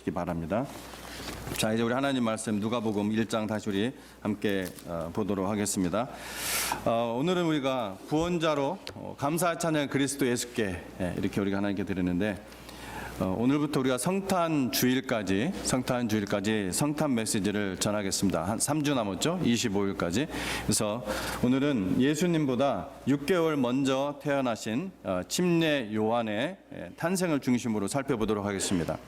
바랍니다. 자, 이제 우리 하나님 말씀 누가복음 1장 다시 우리 함께 보도록 하겠습니다. 오늘은 우리가 구원자로 감사 찬양 그리스도 예수께 이렇게 우리가 하나님께 드리는데, 오늘부터 우리가 성탄 주일까지 성탄 메시지를 전하겠습니다. 한 3주 남았죠? 25일까지. 그래서 오늘은 예수님보다 6개월 먼저 태어나신 침례 요한의 탄생을 중심으로 살펴보도록 하겠습니다.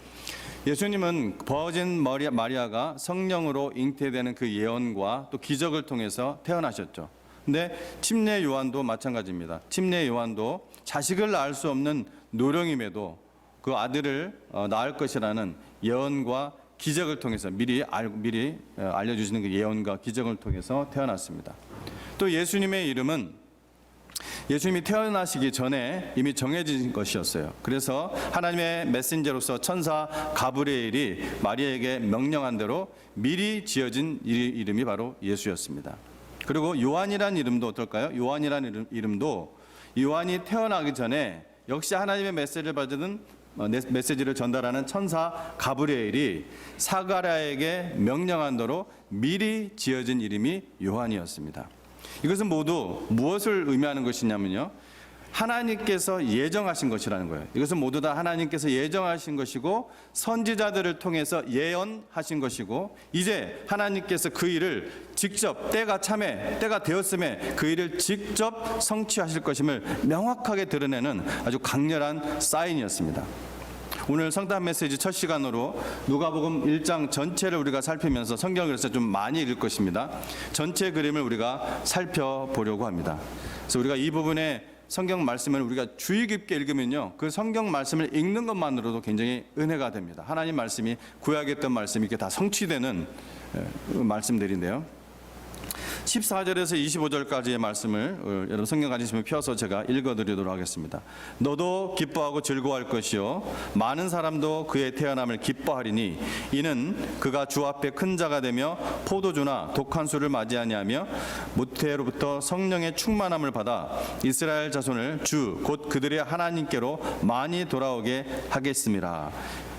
예수님은 버진 마리아가 성령으로 잉태되는 그 예언과 또 기적을 통해서 태어나셨죠. 근데 침례 요한도 마찬가지입니다. 침례 요한도 자식을 낳을 수 없는 노령임에도 그 아들을 낳을 것이라는 예언과 기적을 통해서 미리 알려주시는 그 예언과 기적을 통해서 태어났습니다. 또 예수님의 이름은 예수님이 태어나시기 전에 이미 정해진 것이었어요. 그래서 하나님의 메신저로서 천사 가브리엘이 마리아에게 명령한 대로 미리 지어진 이름이 바로 예수였습니다. 그리고 요한이라는 이름도 어떨까요? 요한이라는 이름도 요한이 태어나기 전에 역시 하나님의 메시지를 전달하는 천사 가브리엘이 사가랴에게 명령한 대로 미리 지어진 이름이 요한이었습니다. 이것은 모두 무엇을 의미하는 것이냐면요, 하나님께서 예정하신 것이라는 거예요. 이것은 모두 다 하나님께서 예정하신 것이고 선지자들을 통해서 예언하신 것이고, 이제 하나님께서 그 일을 직접 때가 되었음에 그 일을 직접 성취하실 것임을 명확하게 드러내는 아주 강렬한 사인이었습니다. 오늘 성탄 메시지 첫 시간으로 누가복음 1장 전체를 우리가 살피면서 성경을 그래서 좀 많이 읽을 것입니다. 전체 그림을 우리가 살펴보려고 합니다. 그래서 우리가 이 부분의 성경 말씀을 우리가 주의 깊게 읽으면요, 그 성경 말씀을 읽는 것만으로도 굉장히 은혜가 됩니다. 하나님 말씀이, 구약에 있던 말씀이 이렇게 다 성취되는 말씀들인데요. 14절에서 25절까지의 말씀을 여러분 성경 가지시면 펴서 제가 읽어드리도록 하겠습니다. 너도 기뻐하고 즐거워할 것이요 많은 사람도 그의 태어남을 기뻐하리니 이는 그가 주 앞에 큰 자가 되며 포도주나 독한 술을 맞이하냐며 모태로부터 성령의 충만함을 받아 이스라엘 자손을 주 곧 그들의 하나님께로 많이 돌아오게 하겠습니다.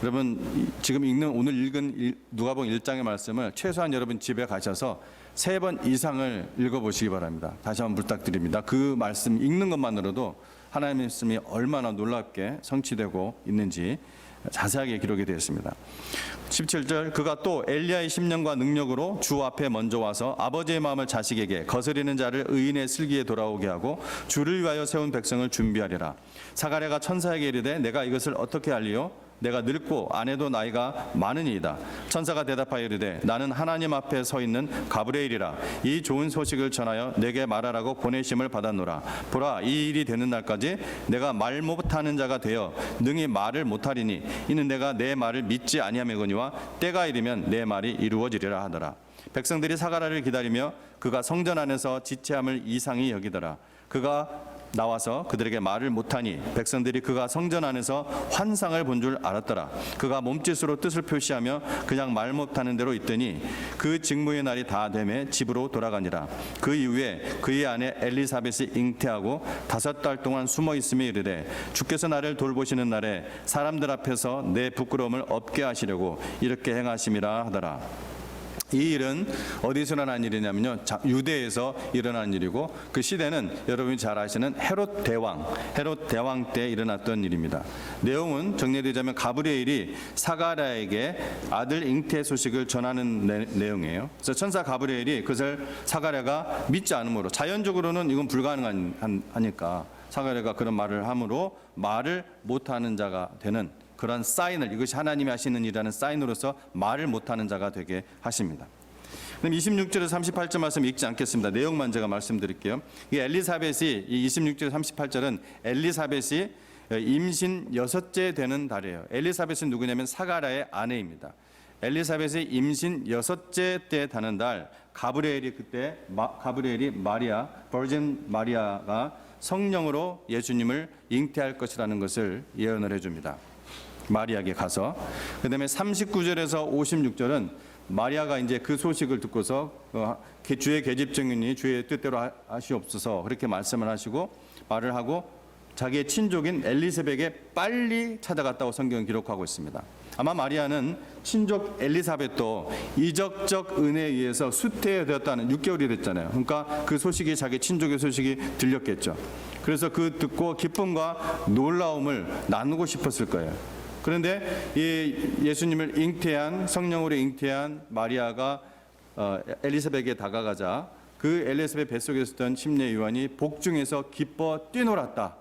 여러분 지금 오늘 읽은 누가복음 1장의 말씀을 최소한 여러분 집에 가셔서 3번 이상을 읽어보시기 바랍니다. 다시 한번 부탁드립니다. 그 말씀 읽는 것만으로도 하나님의 말씀이 얼마나 놀랍게 성취되고 있는지 자세하게 기록이 되어 있습니다. 17절, 그가 또 엘리야의 심령과 능력으로 주 앞에 먼저 와서 아버지의 마음을 자식에게, 거스리는 자를 의인의 슬기에 돌아오게 하고 주를 위하여 세운 백성을 준비하리라. 사가랴가 천사에게 이르되 내가 이것을 어떻게 알리요? 내가 늙고 아내도 나이가 많으니이다. 천사가 대답하여 이르되 나는 하나님 앞에 서 있는 가브리엘이라. 이 좋은 소식을 전하여 내게 말하라고 보내심을 받았노라. 보라, 이 일이 되는 날까지 내가 말 못하는 자가 되어 능히 말을 못하리니 이는 내가 내 말을 믿지 아니하매거니와 때가 이르면 내 말이 이루어지리라 하더라. 백성들이 사가랴를 기다리며 그가 성전 안에서 지체함을 이상히 여기더라. 그가 나와서 그들에게 말을 못하니 백성들이 그가 성전 안에서 환상을 본 줄 알았더라. 그가 몸짓으로 뜻을 표시하며 그냥 말 못하는 대로 있더니 그 직무의 날이 다 되매 집으로 돌아가니라. 그 이후에 그의 아내 엘리사벳이 잉태하고 5달 동안 숨어 있으며 이르되 주께서 나를 돌보시는 날에 사람들 앞에서 내 부끄러움을 없게 하시려고 이렇게 행하심이라 하더라. 이 일은 어디서 일어난 일이냐면요, 유대에서 일어난 일이고 그 시대는 여러분이 잘 아시는 헤롯 대왕 때 일어났던 일입니다. 내용은 정리되자면 가브리엘이 사가랴에게 아들 잉태 소식을 전하는 내용이에요. 그래서 천사 가브리엘이 그것을 사가랴가 믿지 않으므로, 자연적으로는 이건 불가능하니까 사가랴가 그런 말을 함으로 말을 못하는 자가 되는 그런 사인을, 이것이 하나님이 하시는 일이라는 사인으로서 말을 못하는 자가 되게 하십니다. 그럼 26절에서 38절 말씀 읽지 않겠습니다. 내용만 제가 말씀드릴게요. 이 26절 38절은 엘리사벳이 임신 6째 되는 달이에요. 엘리사벳은 누구냐면 사가랴의 아내입니다. 엘리사벳이 임신 6째 때 되는 달, 가브리엘이 버진 마리아가 성령으로 예수님을 잉태할 것이라는 것을 예언을 해줍니다. 마리아에게 가서. 그 다음에 39절에서 56절은 마리아가 이제 그 소식을 듣고서 주의 계집 증인이 주의 뜻대로 하시옵소서 그렇게 말씀을 하시고 말을 하고 자기의 친족인 엘리사벳에게 빨리 찾아갔다고 성경은 기록하고 있습니다. 아마 마리아는 친족 엘리사벳도 이적적 은혜에 의해서 수태되었다는 6개월이 됐잖아요. 그러니까 그 소식이 자기 친족의 소식이 들렸겠죠. 그래서 그 듣고 기쁨과 놀라움을 나누고 싶었을 거예요. 그런데 이 예수님을 잉태한 성령으로 잉태한 마리아가 엘리사벳에게 다가가자 그 엘리사벳 뱃속에 있었던 침례 요한이 복중에서 기뻐 뛰놀았다.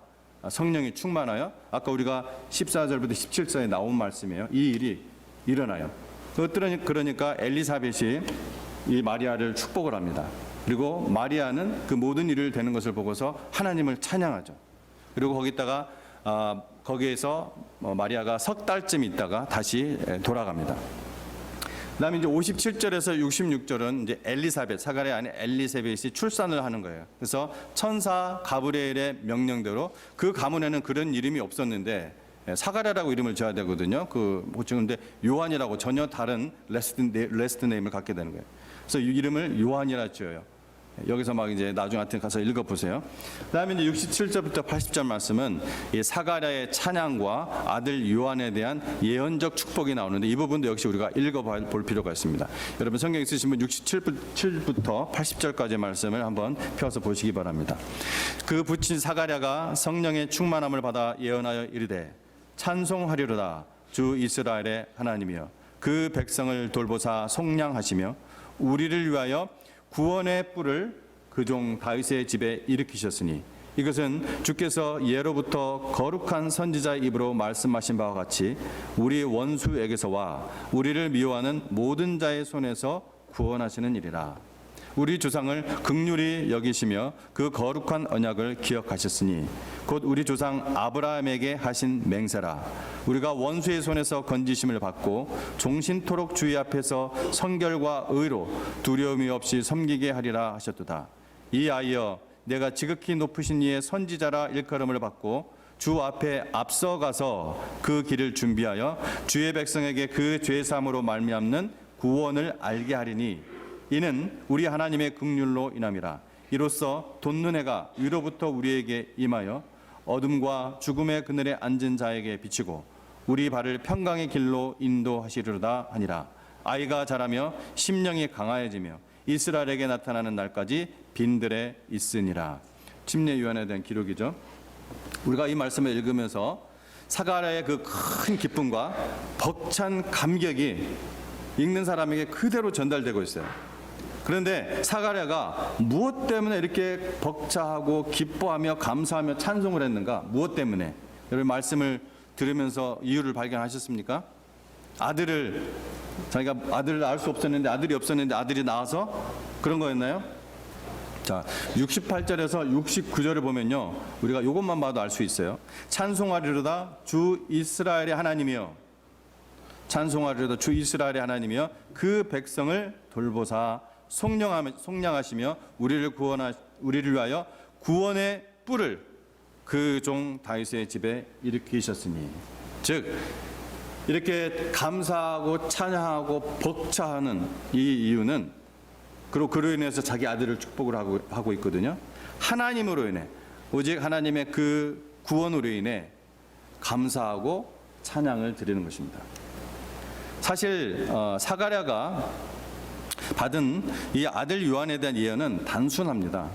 성령이 충만하여 아까 우리가 14절부터 17절에 나온 말씀이에요. 이 일이 일어나요. 그러니까 엘리사벳이 이 마리아를 축복을 합니다. 그리고 마리아는 그 모든 일을 되는 것을 보고서 하나님을 찬양하죠. 그리고 거기에서 마리아가 석 달쯤 있다가 다시 돌아갑니다. 그다음에 이제 57절에서 66절은 이제 엘리사벳, 사가랴 안에 엘리사벳이 출산을 하는 거예요. 그래서 천사 가브리엘의 명령대로 그 가문에는 그런 이름이 없었는데 사가랴라고 이름을 지어야 되거든요. 근데 요한이라고 전혀 다른 레스트 네임을 갖게 되는 거예요. 그래서 이 이름을 요한이라 지어요. 여기서 막 이제 나중에 하여튼 가서 읽어보세요. 그다음에 이제 67절부터 80절 말씀은 이 사가랴의 찬양과 아들 요한에 대한 예언적 축복이 나오는데 이 부분도 역시 우리가 읽어볼 필요가 있습니다. 여러분 성경 있으시면 67부터 80절까지의 말씀을 한번 펴서 보시기 바랍니다. 그 부친 사가랴가 성령의 충만함을 받아 예언하여 이르되 찬송하리로다 주 이스라엘의 하나님이여 그 백성을 돌보사 속량하시며 우리를 위하여 구원의 뿔을 그 종 다윗의 집에 일으키셨으니 이것은 주께서 예로부터 거룩한 선지자의 입으로 말씀하신 바와 같이 우리 원수에게서와 우리를 미워하는 모든 자의 손에서 구원하시는 일이라. 우리 조상을 긍휼히 여기시며 그 거룩한 언약을 기억하셨으니 곧 우리 조상 아브라함에게 하신 맹세라. 우리가 원수의 손에서 건지심을 받고 종신토록 주의 앞에서 성결과 의로 두려움이 없이 섬기게 하리라 하셨도다. 이 아이여 내가 지극히 높으신 이의 선지자라 일컬음을 받고 주 앞에 앞서가서 그 길을 준비하여 주의 백성에게 그 죄사함으로 말미암는 구원을 알게 하리니 이는 우리 하나님의 긍휼로 인함이라. 이로써 돋는 해가 위로부터 우리에게 임하여 어둠과 죽음의 그늘에 앉은 자에게 비치고 우리 발을 평강의 길로 인도하시리로다 하니라. 아이가 자라며 심령이 강하여지며 이스라엘에게 나타나는 날까지 빈들에 있으니라. 침례 요한에 대한 기록이죠. 우리가 이 말씀을 읽으면서 사가랴의 그 큰 기쁨과 벅찬 감격이 읽는 사람에게 그대로 전달되고 있어요. 그런데 사가랴가 무엇 때문에 이렇게 벅차하고 기뻐하며 감사하며 찬송을 했는가? 무엇 때문에? 여러분 말씀을 들으면서 이유를 발견하셨습니까? 자기가 아들을 낳을 수 없었는데 아들이 없었는데 아들이 나와서 그런 거였나요? 자, 68절에서 69절을 보면요, 우리가 이것만 봐도 알 수 있어요. 찬송하리로다 주 이스라엘의 하나님이여, 찬송하리로다 주 이스라엘의 하나님이여 그 백성을 돌보사 속량하시며 우리를 위하여 구원의 뿔을 그 종 다윗의 집에 일으키셨으니. 즉 이렇게 감사하고 찬양하고 벅차하는 이 이유는 그리고 그로 인해서 자기 아들을 축복을 하고 있거든요. 하나님으로 인해, 오직 하나님의 그 구원으로 인해 감사하고 찬양을 드리는 것입니다. 사실 사가랴가 받은 이 아들 요한에 대한 예언은 단순합니다.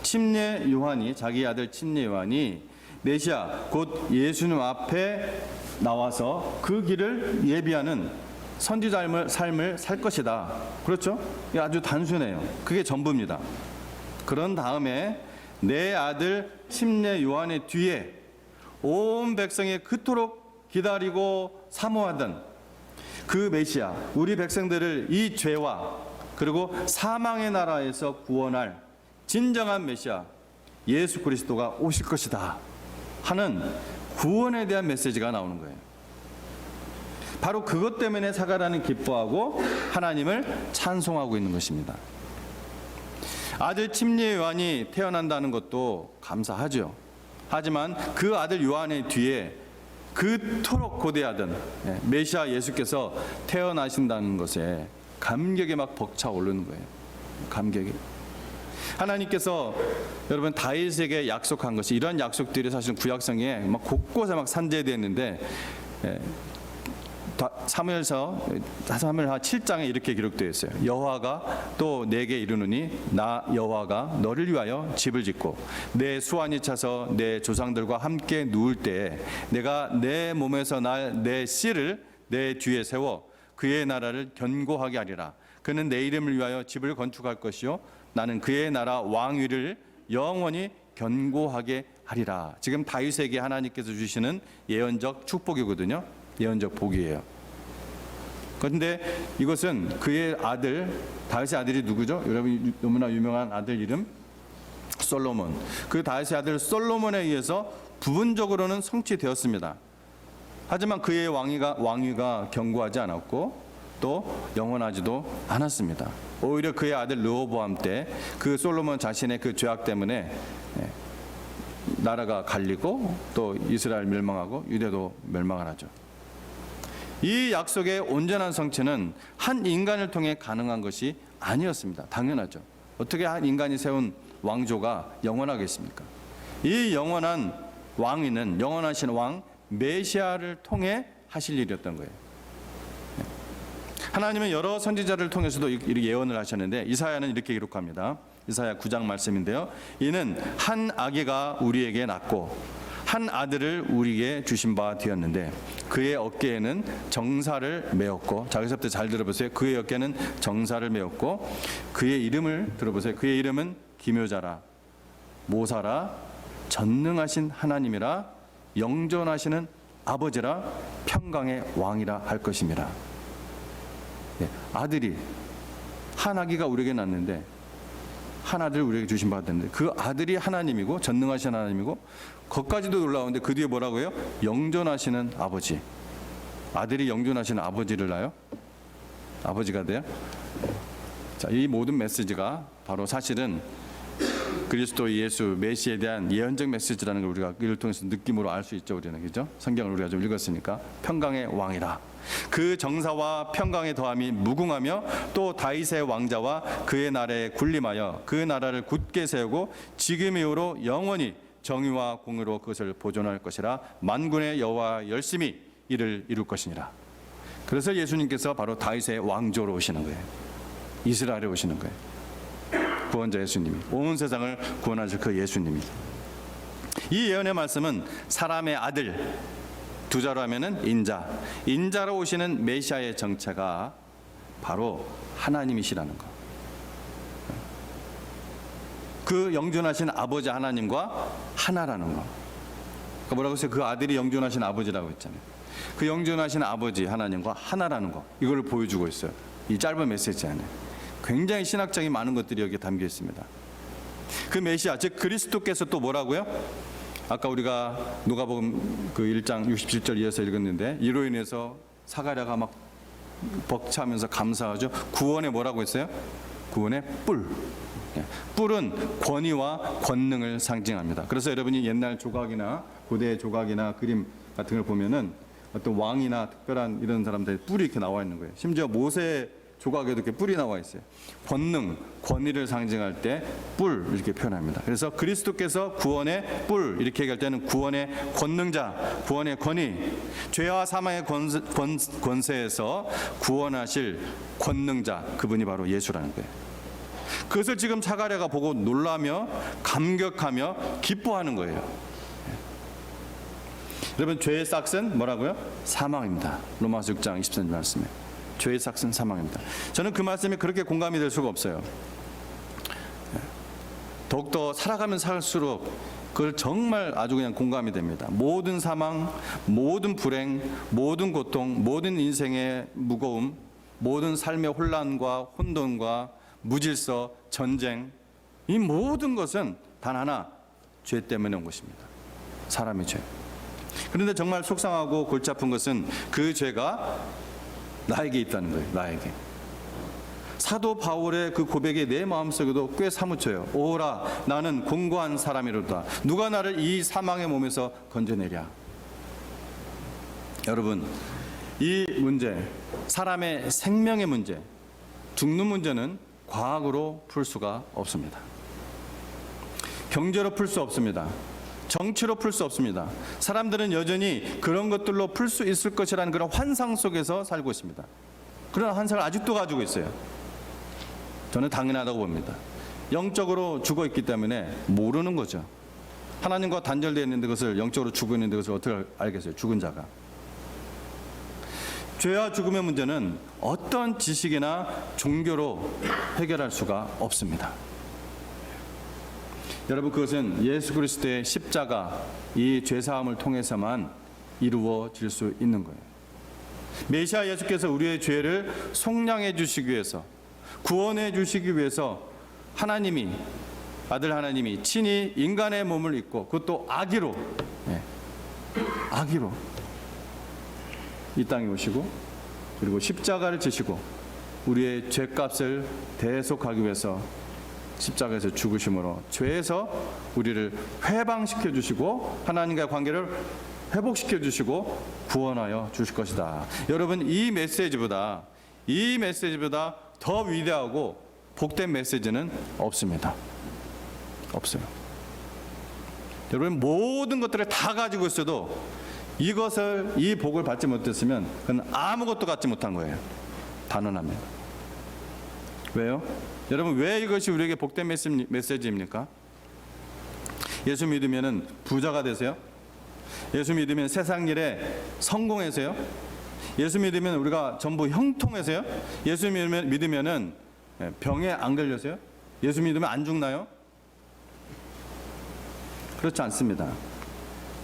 침례 요한이, 자기 아들 침례 요한이 메시아 곧 예수님 앞에 나와서 그 길을 예비하는 선지자 삶을 살 것이다. 그렇죠? 이게 아주 단순해요. 그게 전부입니다. 그런 다음에 내 아들 침례 요한의 뒤에 온 백성이 그토록 기다리고 사모하던 그 메시아, 우리 백성들을 이 죄와 그리고 사망의 나라에서 구원할 진정한 메시아 예수 그리스도가 오실 것이다 하는 구원에 대한 메시지가 나오는 거예요. 바로 그것 때문에 사가랴는 기뻐하고 하나님을 찬송하고 있는 것입니다. 아들 침례 요한이 태어난다는 것도 감사하죠. 하지만 그 아들 요한의 뒤에 그토록 고대하던 메시아 예수께서 태어나신다는 것에 감격에 막 벅차 오르는 거예요. 감격이. 하나님께서 여러분 다윗에게 약속한 것이, 이런 약속들이 사실 구약성에 막 곳곳에 막 산재되어 있는데 사무엘하 7장에 이렇게 기록되어 있어요. 여호와가 또 내게 이르노니 나 여호와가 너를 위하여 집을 짓고 내 수완이 차서 내 조상들과 함께 누울 때에 내가 내 몸에서 날 내 씨를 내 뒤에 세워 그의 나라를 견고하게 하리라. 그는 내 이름을 위하여 집을 건축할 것이요 나는 그의 나라 왕위를 영원히 견고하게 하리라. 지금 다윗에게 하나님께서 주시는 예언적 축복이거든요. 예언적 복이에요. 그런데 이것은 그의 아들, 다윗의 아들이 누구죠? 여러분 너무나 유명한 아들 이름 솔로몬. 그 다윗의 아들 솔로몬에 의해서 부분적으로는 성취되었습니다. 하지만 그의 왕위가 견고하지 않았고 또 영원하지도 않았습니다. 오히려 그의 아들 르호보암 때 그 솔로몬 자신의 그 죄악 때문에 나라가 갈리고 또 이스라엘 멸망하고 유대도 멸망을 하죠. 이 약속의 온전한 성취는 한 인간을 통해 가능한 것이 아니었습니다. 당연하죠. 어떻게 한 인간이 세운 왕조가 영원하겠습니까? 이 영원한 왕위는 영원하신 왕 메시아를 통해 하실 일이었던 거예요. 하나님은 여러 선지자를 통해서도 이렇게 예언을 하셨는데 이사야는 이렇게 기록합니다. 이사야 9장 말씀인데요. 이는 한 아기가 우리에게 낳고 한 아들을 우리에게 주신 바 되었는데 그의 어깨에는 정사를 메었고, 자 여기서부터 잘 들어보세요. 그의 어깨는 정사를 메었고 그의 이름을 들어보세요. 그의 이름은 기묘자라 모사라 전능하신 하나님이라 영존하시는 아버지라 평강의 왕이라 할 것입니다. 아들이 한 아기가 우리에게 낳는데 한 아들을 우리에게 주신 바 되는데 그 아들이 하나님이고 전능하신 하나님이고 거기까지도 놀라운데 그 뒤에 뭐라고요? 영존하시는 아버지. 아들이 영존하시는 아버지를 낳아요? 아버지가 돼요? 자, 이 모든 메시지가 바로 사실은 그리스도 예수 메시에 대한 예언적 메시지라는 걸 우리가 이를 통해서 느낌으로 알 수 있죠. 우리는 그죠? 성경을 우리가 좀 읽었으니까 평강의 왕이라. 그 정사와 평강의 더함이 무궁하며 또 다윗의 왕자와 그의 나라에 군림하여 그 나라를 굳게 세우고 지금 이후로 영원히 정의와 공의로 그것을 보존할 것이라. 만군의 여호와 열심히 이를 이룰 것이니라. 그래서 예수님께서 바로 다윗의 왕조로 오시는 거예요. 이스라엘에 오시는 거예요. 구원자 예수님이, 온 세상을 구원하실 그 예수님이. 이 예언의 말씀은 사람의 아들, 두 자로 하면은 인자로 오시는 메시아의 정체가 바로 하나님이시라는 거. 그 영존하신 아버지 하나님과 하나라는 거. 그러니까 뭐라고 했어요? 그 아들이 영존하신 아버지라고 했잖아요. 그 영존하신 아버지 하나님과 하나라는 거. 이걸 보여주고 있어요. 이 짧은 메시지 안에. 굉장히 신학적인 많은 것들이 여기에 담겨 있습니다. 그 메시아, 즉 그리스도께서 또 뭐라고요? 아까 우리가 누가복음 그 1장 67절 이어서 읽었는데 이로 인해서 사가랴가 막 벅차면서 감사하죠. 구원에 뭐라고 했어요? 구원의 뿔. 뿔은 권위와 권능을 상징합니다. 그래서 여러분이 옛날 조각이나 고대 조각이나 그림 같은 걸 보면은 어떤 왕이나 특별한 이런 사람들의 뿔이 이렇게 나와 있는 거예요. 심지어 모세 조각에도 이렇게 뿔이 나와 있어요. 권능, 권위를 상징할 때 뿔 이렇게 표현합니다. 그래서 그리스도께서 구원의 뿔 이렇게 얘기할 때는 구원의 권능자, 구원의 권위, 죄와 사망의 권세에서 구원하실 권능자, 그분이 바로 예수라는 거예요. 그것을 지금 사가랴가 보고 놀라며 감격하며 기뻐하는 거예요. 여러분, 죄의 싹은 뭐라고요? 사망입니다. 로마서 6장 23절 말씀에. 죄의 삭은 사망입니다. 저는 그 말씀이 그렇게 공감이 될 수가 없어요. 더욱더 살아가면 살수록 그걸 정말 아주 그냥 공감이 됩니다. 모든 사망, 모든 불행, 모든 고통, 모든 인생의 무거움, 모든 삶의 혼란과 혼돈과 무질서, 전쟁, 이 모든 것은 단 하나, 죄 때문에 온 것입니다. 사람의 죄. 그런데 정말 속상하고 골치 아픈 것은 그 죄가 나에게 있다는 거예요. 나에게. 사도 바울의 그 고백이 내 마음속에도 꽤 사무쳐요. 오라, 나는 공고한 사람이로다. 누가 나를 이 사망의 몸에서 건져내랴. 여러분, 이 문제, 사람의 생명의 문제, 죽는 문제는 과학으로 풀 수가 없습니다. 경제로 풀 수 없습니다. 정치로 풀 수 없습니다. 사람들은 여전히 그런 것들로 풀 수 있을 것이라는 그런 환상 속에서 살고 있습니다. 그런 환상을 아직도 가지고 있어요. 저는 당연하다고 봅니다. 영적으로 죽어 있기 때문에 모르는 거죠. 하나님과 단절되어 있는데 그것을 영적으로 죽어 있는데 그것을 어떻게 알겠어요? 죽은 자가. 죄와 죽음의 문제는 어떤 지식이나 종교로 해결할 수가 없습니다. 여러분, 그것은 예수 그리스도의 십자가, 이 죄사함을 통해서만 이루어질 수 있는 거예요. 메시아 예수께서 우리의 죄를 속량해 주시기 위해서, 구원해 주시기 위해서 하나님이, 아들 하나님이 친히 인간의 몸을 입고, 그것도 아기로, 아기로 이 땅에 오시고, 그리고 십자가를 지시고 우리의 죄값을 대속하기 위해서 십자가에서 죽으심으로 죄에서 우리를 해방시켜 주시고 하나님과의 관계를 회복시켜 주시고 구원하여 주실 것이다. 여러분, 이 메시지보다 더 위대하고 복된 메시지는 없습니다. 없어요. 여러분, 모든 것들을 다 가지고 있어도 이 복을 받지 못했으면 그건 아무것도 갖지 못한 거예요. 단언합니다. 왜요? 여러분, 왜 이것이 우리에게 복된 메시지입니까? 예수 믿으면 부자가 되세요? 예수 믿으면 세상 일에 성공해서요? 예수 믿으면 우리가 전부 형통해서요? 예수 믿으면 병에 안 걸려서요? 예수 믿으면 안 죽나요? 그렇지 않습니다.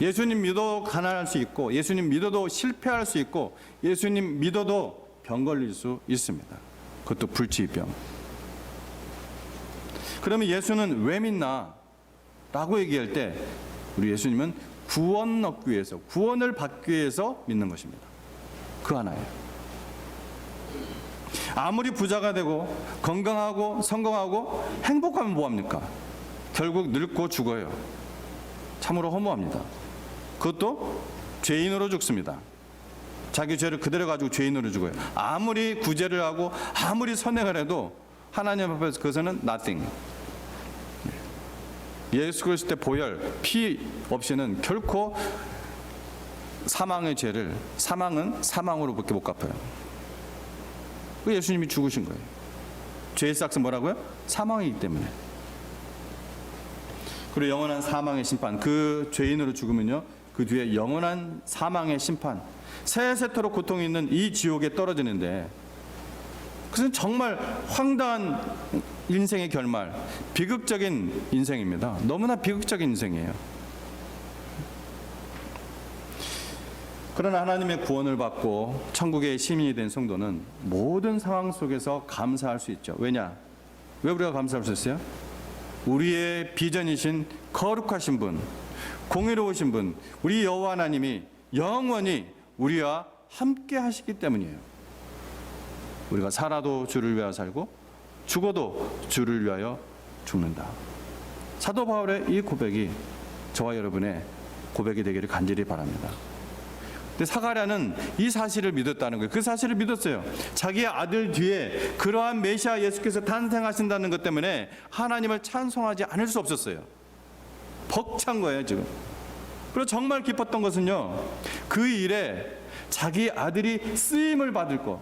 예수님 믿어도 가난할 수 있고, 예수님 믿어도 실패할 수 있고, 예수님 믿어도 병 걸릴 수 있습니다. 그것도 불치병. 그러면 예수는 왜 믿나? 라고 얘기할 때 우리 예수님은 구원 얻기 위해서, 구원을 받기 위해서 믿는 것입니다. 그 하나예요. 아무리 부자가 되고 건강하고 성공하고 행복하면 뭐합니까? 결국 늙고 죽어요. 참으로 허무합니다. 그것도 죄인으로 죽습니다. 자기 죄를 그대로 가지고 죄인으로 죽어요. 아무리 구제를 하고 아무리 선행을 해도 하나님 앞에서 그것은 nothing. 예수 그리스도의 보혈, 피 없이는 결코 사망의 죄를, 사망은 사망으로밖에 못 갚아요. 그 예수님이 죽으신 거예요. 죄의 삭은 뭐라고요? 사망이기 때문에. 그리고 영원한 사망의 심판, 그 죄인으로 죽으면요, 그 뒤에 영원한 사망의 심판, 세세토록 고통이 있는 이 지옥에 떨어지는데, 그것은 정말 황당한 인생의 결말, 비극적인 인생입니다. 너무나 비극적인 인생이에요. 그러나 하나님의 구원을 받고 천국의 시민이 된 성도는 모든 상황 속에서 감사할 수 있죠. 왜냐? 왜 우리가 감사할 수 있어요? 우리의 비전이신 거룩하신 분, 공의로우신 분, 우리 여호와 하나님이 영원히 우리와 함께 하시기 때문이에요. 우리가 살아도 주를 위하여 살고 죽어도 주를 위하여 죽는다. 사도 바울의 이 고백이 저와 여러분의 고백이 되기를 간절히 바랍니다. 근데 사가랴는 이 사실을 믿었다는 거예요. 그 사실을 믿었어요. 자기의 아들 뒤에 그러한 메시아 예수께서 탄생하신다는 것 때문에 하나님을 찬송하지 않을 수 없었어요. 벅찬 거예요, 지금. 그리고 정말 기뻤던 것은요, 그 일에 자기 아들이 쓰임을 받을 것,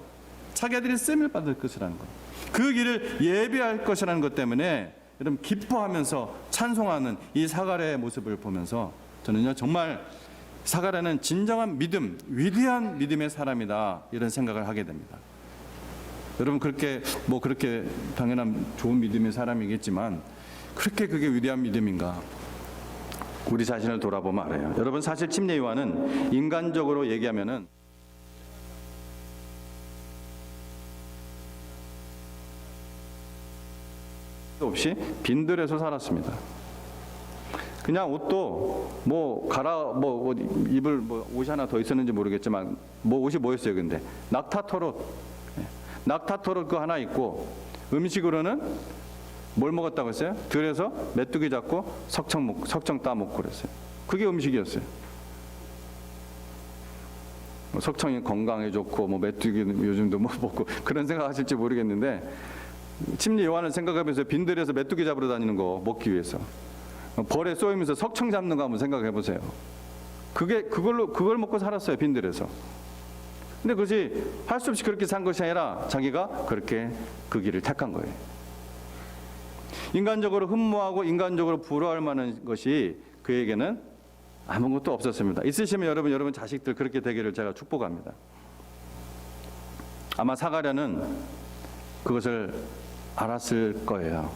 자기 아들이 쓰임을 받을 것이라는 것, 그 길을 예비할 것이라는 것 때문에 여러분 기뻐하면서 찬송하는 이 사가랴의 모습을 보면서 저는요, 정말 사가랴는 진정한 믿음, 위대한 믿음의 사람이다, 이런 생각을 하게 됩니다. 여러분, 그렇게 당연한 좋은 믿음의 사람이겠지만 그렇게 그게 위대한 믿음인가? 우리 자신을 돌아보면 알아요. 여러분, 사실 침례 요한은 인간적으로 얘기하면은 없이 빈들에서 살았습니다. 그냥 옷도 입을 옷이 하나 더 있었는지 모르겠지만 옷이 뭐였어요? 근데 낙타토롯 그 하나 있고, 음식으로는 뭘 먹었다고 했어요? 들에서 메뚜기 잡고 석청 따먹고 그랬어요. 그게 음식이었어요. 석청이 건강에 좋고 메뚜기는 요즘도 먹고 그런 생각하실지 모르겠는데, 침례 요한을 생각하면서 빈들에서 메뚜기 잡으러 다니는 거 먹기 위해서 벌에 쏘이면서 석청 잡는 거 한번 생각해 보세요. 그걸 먹고 살았어요, 빈들에서. 근데 그것이 할 수 없이 그렇게 산 것이 아니라 자기가 그렇게 그 길을 택한 거예요. 인간적으로 흠모하고 인간적으로 부러워할 만한 것이 그에게는 아무것도 없었습니다. 있으시면 여러분 자식들 그렇게 되기를 제가 축복합니다. 아마 사가랴는 그것을 알았을 거예요.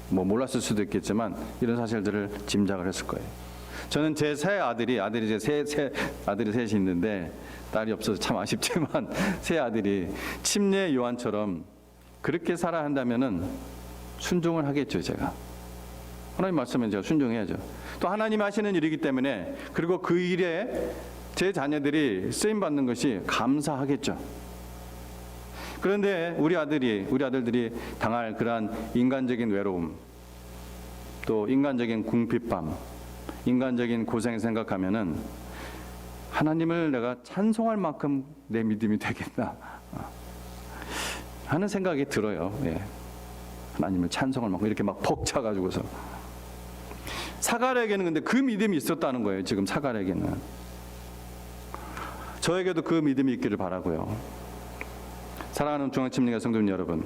뭐 몰랐을 수도 있겠지만 이런 사실들을 짐작을 했을 거예요. 저는 제 세 아들이 이제 세 아들이 셋이 있는데 딸이 없어서 참 아쉽지만 세 아들이 침례 요한처럼 그렇게 살아야 한다면은 순종을 하겠죠. 제가 하나님 말씀에 제가 순종해야죠. 또 하나님 하시는 일이기 때문에, 그리고 그 일에 제 자녀들이 쓰임 받는 것이 감사하겠죠. 그런데 우리 아들들이 당할 그러한 인간적인 외로움, 또 인간적인 궁핍함, 인간적인 고생 생각하면은 하나님을 내가 찬송할 만큼 내 믿음이 되겠나 하는 생각이 들어요. 예. 하나님을 찬송할 만큼 이렇게 막 벅차가지고서. 사가랴에게는 근데 그 믿음이 있었다는 거예요. 지금 사가랴에게는. 저에게도 그 믿음이 있기를 바라고요. 사랑하는 중앙침례교 성도님 여러분,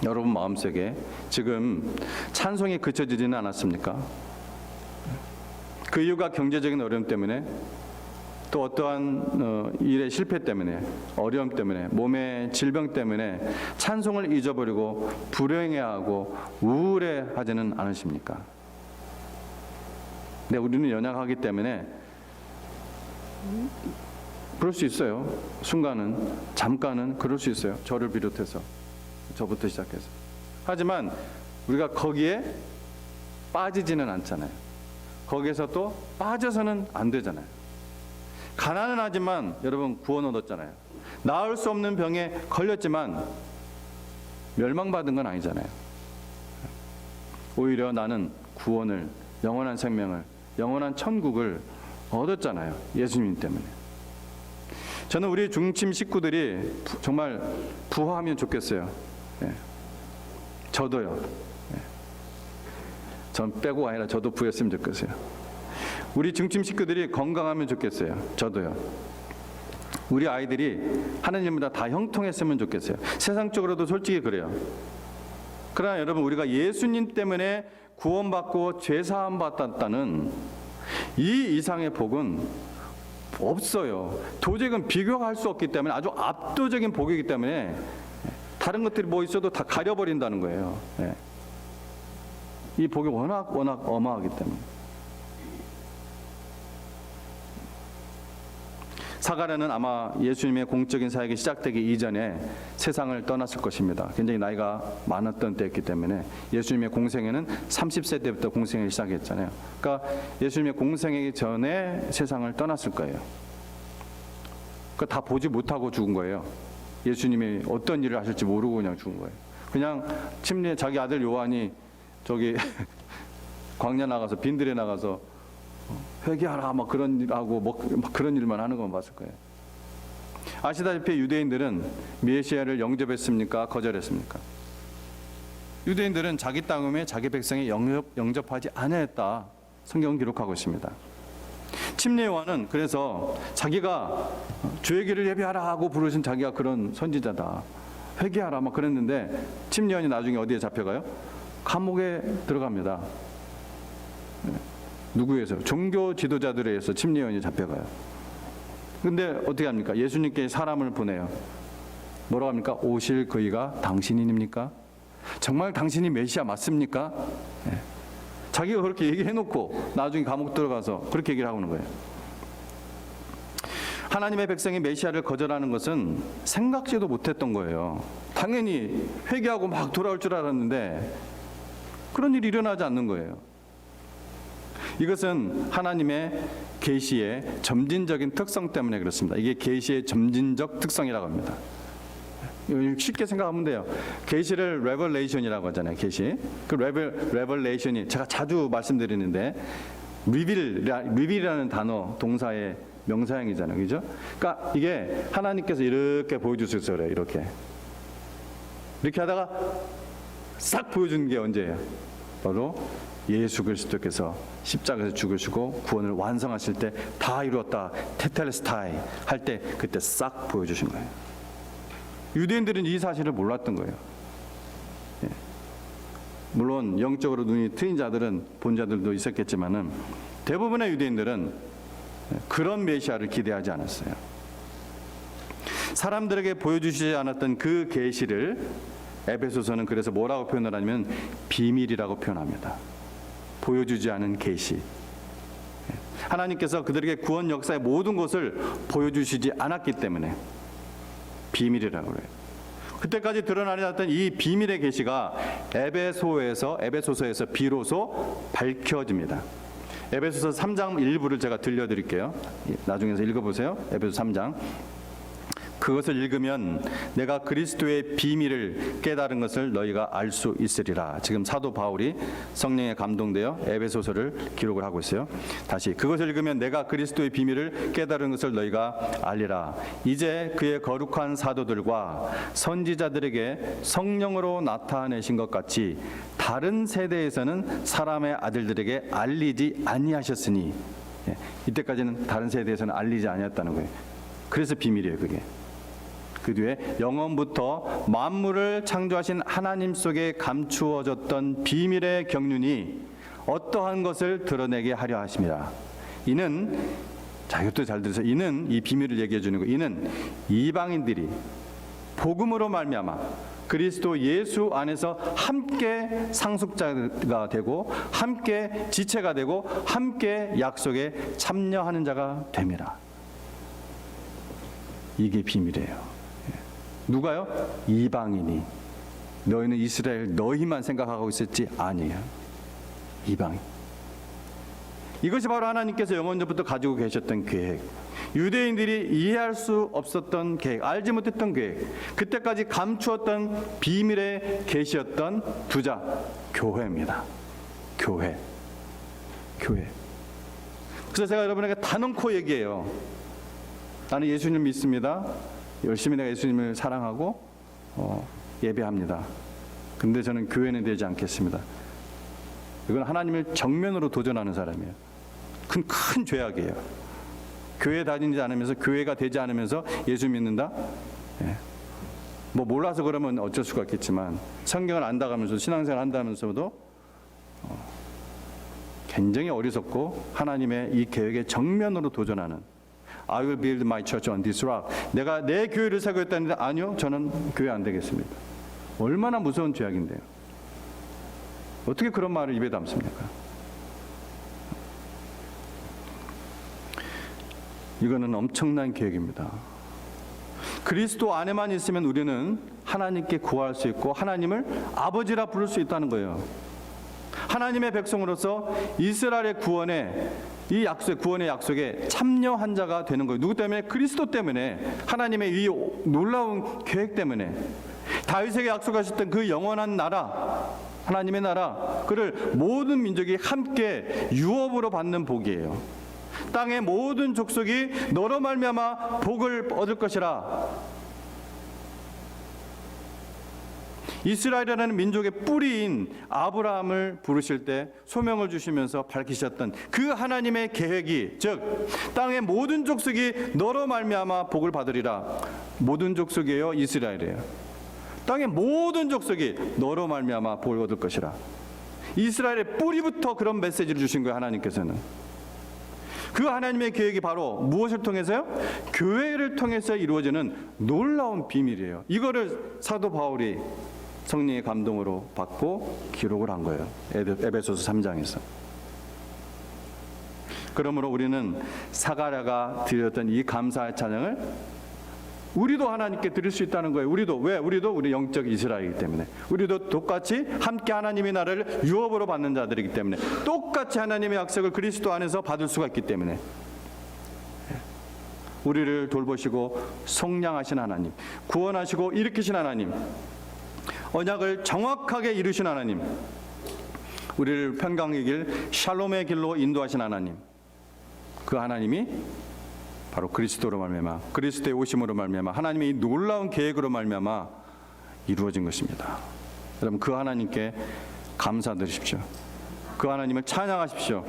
여러분 마음속에 지금 찬송이 그쳐지지는 않았습니까? 그 이유가 경제적인 어려움 때문에, 또 어떠한 일의 실패 때문에, 어려움 때문에, 몸의 질병 때문에 찬송을 잊어버리고 불행해하고 우울해하지는 않으십니까? 네, 우리는 연약하기 때문에 그럴 수 있어요. 순간은, 잠깐은 그럴 수 있어요. 저를 비롯해서, 저부터 시작해서. 하지만 우리가 거기에 빠지지는 않잖아요. 거기에서 또 빠져서는 안 되잖아요. 가난은 하지만 여러분 구원 얻었잖아요. 나을 수 없는 병에 걸렸지만 멸망받은 건 아니잖아요. 오히려 나는 구원을, 영원한 생명을, 영원한 천국을 얻었잖아요. 예수님 때문에. 저는 우리 중심 식구들이 정말 부화하면 좋겠어요. 예. 저도요. 예. 전 빼고 아니라 저도 부였으면 좋겠어요. 우리 중심 식구들이 건강하면 좋겠어요. 저도요. 우리 아이들이 하나님보다 다 형통했으면 좋겠어요. 세상적으로도 솔직히 그래요. 그러나 여러분, 우리가 예수님 때문에 구원받고 죄사함 받았다는 이 이상의 복은 없어요. 도저히 비교할 수 없기 때문에, 아주 압도적인 복이기 때문에 다른 것들이 뭐 있어도 다 가려버린다는 거예요. 예. 이 복이 워낙 어마하기 때문에. 사가랴는 아마 예수님의 공적인 사역이 시작되기 이전에 세상을 떠났을 것입니다. 굉장히 나이가 많았던 때였기 때문에 예수님의 공생애는 30세 때부터 공생애를 시작했잖아요. 그러니까 예수님의 공생애기 전에 세상을 떠났을 거예요. 그러니까 다 보지 못하고 죽은 거예요. 예수님이 어떤 일을 하실지 모르고 그냥 죽은 거예요. 그냥 침례, 자기 아들 요한이 저기 광야 나가서, 빈들에 나가서 회개하라 막 그런 일하고 막 그런 일만 하는 것만 봤을 거예요. 아시다시피 유대인들은 메시아를 영접했습니까? 거절했습니까? 유대인들은 자기 땅에 자기 백성이 영접하지 않았다. 성경은 기록하고 있습니다. 침례 요한은 그래서 자기가 주의 길을 예비하라 하고 부르신 자기가 그런 선지자다. 회개하라 막 그랬는데 침례 요한이 나중에 어디에 잡혀가요? 감옥에 들어갑니다. 누구에 의해서? 종교 지도자들에 의해서 침례 요한이 잡혀가요. 근데 어떻게 합니까? 예수님께 사람을 보내요. 뭐라고 합니까? 오실 그이가 당신입니까? 정말 당신이 메시아 맞습니까? 예. 자기가 그렇게 얘기해놓고 나중에 감옥 들어가서 그렇게 얘기를 하고 있는 거예요. 하나님의 백성이 메시아를 거절하는 것은 생각지도 못했던 거예요. 당연히 회개하고 막 돌아올 줄 알았는데 그런 일이 일어나지 않는 거예요. 이것은 하나님의 계시의 점진적인 특성 때문에 그렇습니다. 이게 계시의 점진적 특성이라고 합니다. 쉽게 생각하면 돼요. 계시를 레벨레이션이라고 하잖아요. 계시. 그 레벨레이션이 제가 자주 말씀드리는데 리빌이라는 단어 동사의 명사형이잖아요. 그죠? 그러니까 이게 하나님께서 이렇게 보여주셨어요. 그래요. 이렇게 하다가 싹 보여주는 게 언제예요? 바로 예수 그리스도께서 십자가에서 죽으시고 구원을 완성하실 때 다 이루었다, 테텔레스타이 할 때 그때 싹 보여주신 거예요. 유대인들은 이 사실을 몰랐던 거예요. 예. 물론 영적으로 눈이 트인 자들은 본 자들도 있었겠지만은 대부분의 유대인들은 그런 메시아를 기대하지 않았어요. 사람들에게 보여주시지 않았던 그 계시를 에베소서는 그래서 뭐라고 표현을 하냐면 비밀이라고 표현합니다. 보여주지 않은 계시. 하나님께서 그들에게 구원 역사의 모든 것을 보여주시지 않았기 때문에 비밀이라고 그래요. 그때까지 드러나지 않았던 이 비밀의 계시가 에베소서에서 비로소 밝혀집니다. 에베소서 3장 일부를 제가 들려드릴게요. 나중에서 읽어보세요. 에베소 3장. 그것을 읽으면 내가 그리스도의 비밀을 깨달은 것을 너희가 알 수 있으리라. 지금 사도 바울이 성령에 감동되어 에베소서를 기록을 하고 있어요. 다시 그것을 읽으면 내가 그리스도의 비밀을 깨달은 것을 너희가 알리라. 이제 그의 거룩한 사도들과 선지자들에게 성령으로 나타내신 것 같이 다른 세대에서는 사람의 아들들에게 알리지 아니하셨으니, 이때까지는 다른 세대에서는 알리지 아니했다는 거예요. 그래서 비밀이에요, 그게. 그 뒤에 영원부터 만물을 창조하신 하나님 속에 감추어졌던 비밀의 경륜이 어떠한 것을 드러내게 하려 하심이라. 이는, 자 이것도 잘 들으세요. 이는, 이 비밀을 얘기해 주는 거, 이는 이방인들이 복음으로 말미암아 그리스도 예수 안에서 함께 상속자가 되고 함께 지체가 되고 함께 약속에 참여하는 자가 됨이라. 이게 비밀이에요. 누가요? 이방인이. 너희는 이스라엘 너희만 생각하고 있었지? 아니에요. 이방인. 이것이 바로 하나님께서 영원전부터 가지고 계셨던 계획, 유대인들이 이해할 수 없었던 계획, 알지 못했던 계획, 그때까지 감추었던 비밀의 계시였던 부자, 교회입니다. 교회. 그래서 제가 여러분에게 단언코 얘기해요. 나는 예수님 믿습니다. 열심히 내가 예수님을 사랑하고 예배합니다. 근데 저는 교회는 되지 않겠습니다. 이건 하나님을 정면으로 도전하는 사람이에요. 큰 죄악이에요. 교회 다니지 않으면서, 교회가 되지 않으면서 예수 믿는다? 예. 뭐 몰라서 그러면 어쩔 수가 없겠지만 성경을 안다가면서 신앙생활 한다면서도 굉장히 어리석고 하나님의 이 계획에 정면으로 도전하는, I will build my church on this rock. 내가 내 교회를 세우겠다는데 아니요, 저는 교회 안 되겠습니다. 얼마나 무서운 죄악인데요. 어떻게 그런 말을 입에 담습니까? 이거는 엄청난 계획입니다. 그리스도 안에만 있으면 우리는 하나님께 구할 수 있고 하나님을 아버지라 부를 수 있다는 거예요. 하나님의 백성으로서 이스라엘의 구원에, 이 약속, 구원의 약속에 참여한 자가 되는 거예요. 누구 때문에? 그리스도 때문에. 하나님의 이 놀라운 계획 때문에. 다윗에게 약속하셨던 그 영원한 나라, 하나님의 나라, 그를 모든 민족이 함께 유업으로 받는 복이에요. 땅의 모든 족속이 너로 말미암아 복을 얻을 것이라. 이스라엘이라는 민족의 뿌리인 아브라함을 부르실 때 소명을 주시면서 밝히셨던 그 하나님의 계획이, 즉 땅의 모든 족속이 너로 말미암아 복을 받으리라. 모든 족속이에요? 이스라엘이에요? 땅의 모든 족속이 너로 말미암아 복을 얻을 것이라. 이스라엘의 뿌리부터 그런 메시지를 주신 거예요. 하나님께서는. 그 하나님의 계획이 바로 무엇을 통해서요? 교회를 통해서 이루어지는 놀라운 비밀이에요. 이거를 사도 바울이 성령의 감동으로 받고 기록을 한 거예요. 에베소서 3장에서. 그러므로 우리는 사가랴가 드렸던 이 감사의 찬양을 우리도 하나님께 드릴 수 있다는 거예요. 우리도. 왜? 우리도 우리 영적 이스라엘이기 때문에. 우리도 똑같이 함께 하나님의 나라를 유업으로 받는 자들이기 때문에, 똑같이 하나님의 약속을 그리스도 안에서 받을 수가 있기 때문에, 우리를 돌보시고 속량하신 하나님, 구원하시고 일으키신 하나님, 언약을 정확하게 이루신 하나님, 우리를 평강의 길, 샬롬의 길로 인도하신 하나님, 그 하나님이 바로 그리스도로 말미암아, 그리스도의 오심으로 말미암아, 하나님의 이 놀라운 계획으로 말미암아 이루어진 것입니다. 여러분, 그 하나님께 감사드리십시오. 그 하나님을 찬양하십시오.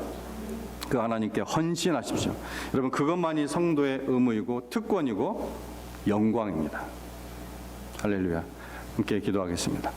그 하나님께 헌신하십시오. 여러분, 그것만이 성도의 의무이고 특권이고 영광입니다. 할렐루야. 함께 기도하겠습니다.